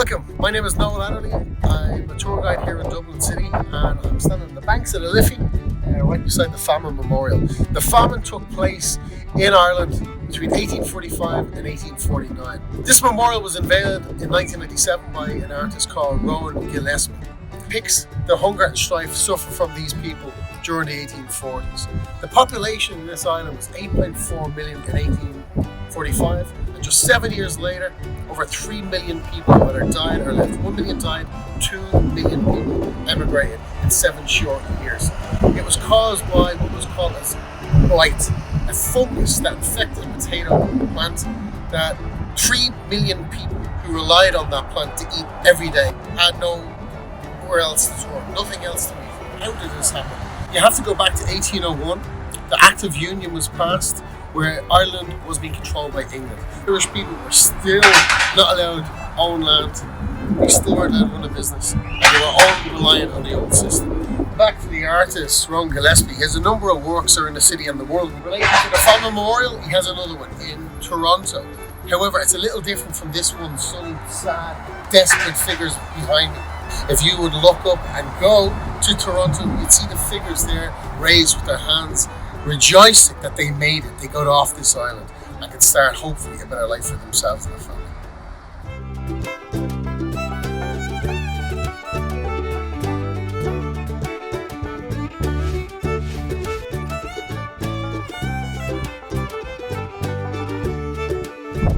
Welcome, my name is Nollaig Adderley. I'm a tour guide here in Dublin City and I'm standing on the banks of the Liffey, right beside the Famine Memorial. The famine took place in Ireland between 1845 and 1849. This memorial was unveiled in 1997 by an artist called Rowan Gillespie. It depicts the hunger and strife suffered from these people during the 1840s. The population in this island was 8.4 million in 1845, and just 7 years later, over 3 million people either died or left. 1 million died, 2 million people emigrated in 7 short years. It was caused by what was called as blight, a fungus that infected a potato plant that 3 million people who relied on that plant to eat every day had nowhere else to turn, nothing else to eat. How did this happen? You have to go back to 1801. The Act of Union was passed, where Ireland was being controlled by England. Irish people were still not allowed to own land. They still weren't allowed to run a business. And they were all reliant on the old system. Back to the artist, Rowan Gillespie. He has a number of works around the city and the world. Related to the Famine Memorial, he has another one in Toronto. However, it's a little different from this one. Some sad, desperate figures behind me. If you would look up and go to Toronto, you'd see the figures there raised with their hands, rejoicing that they made it. They got off this island and can start hopefully a better life for themselves and their family.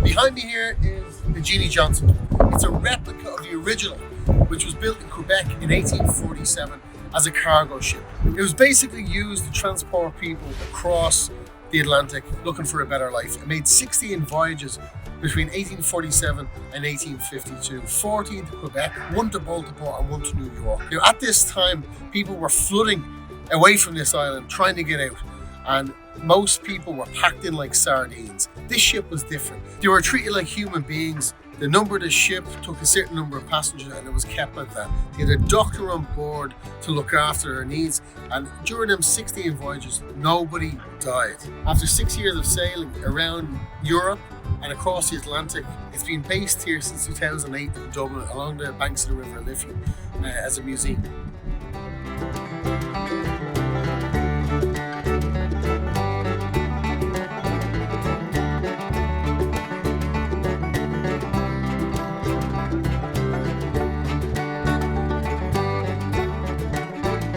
Behind me here is the Jennie Johnston Tall. It's a replica of the original, which was built in Quebec in 1847 as a cargo ship. It was basically used to transport people across the Atlantic looking for a better life. It made 16 voyages between 1847 and 1852, 14 to Quebec, 1 to Baltimore and 1 to New York. Now, at this time, people were flooding away from this island, trying to get out, and most people were packed in like sardines. This ship was different. They were treated like human beings. The number of the ship took a certain number of passengers and it was kept at that. They had a doctor on board to look after their needs, and during them 16 voyages, nobody died. After 6 years of sailing around Europe and across the Atlantic, it's been based here since 2008 in Dublin along the banks of the River Liffey as a museum.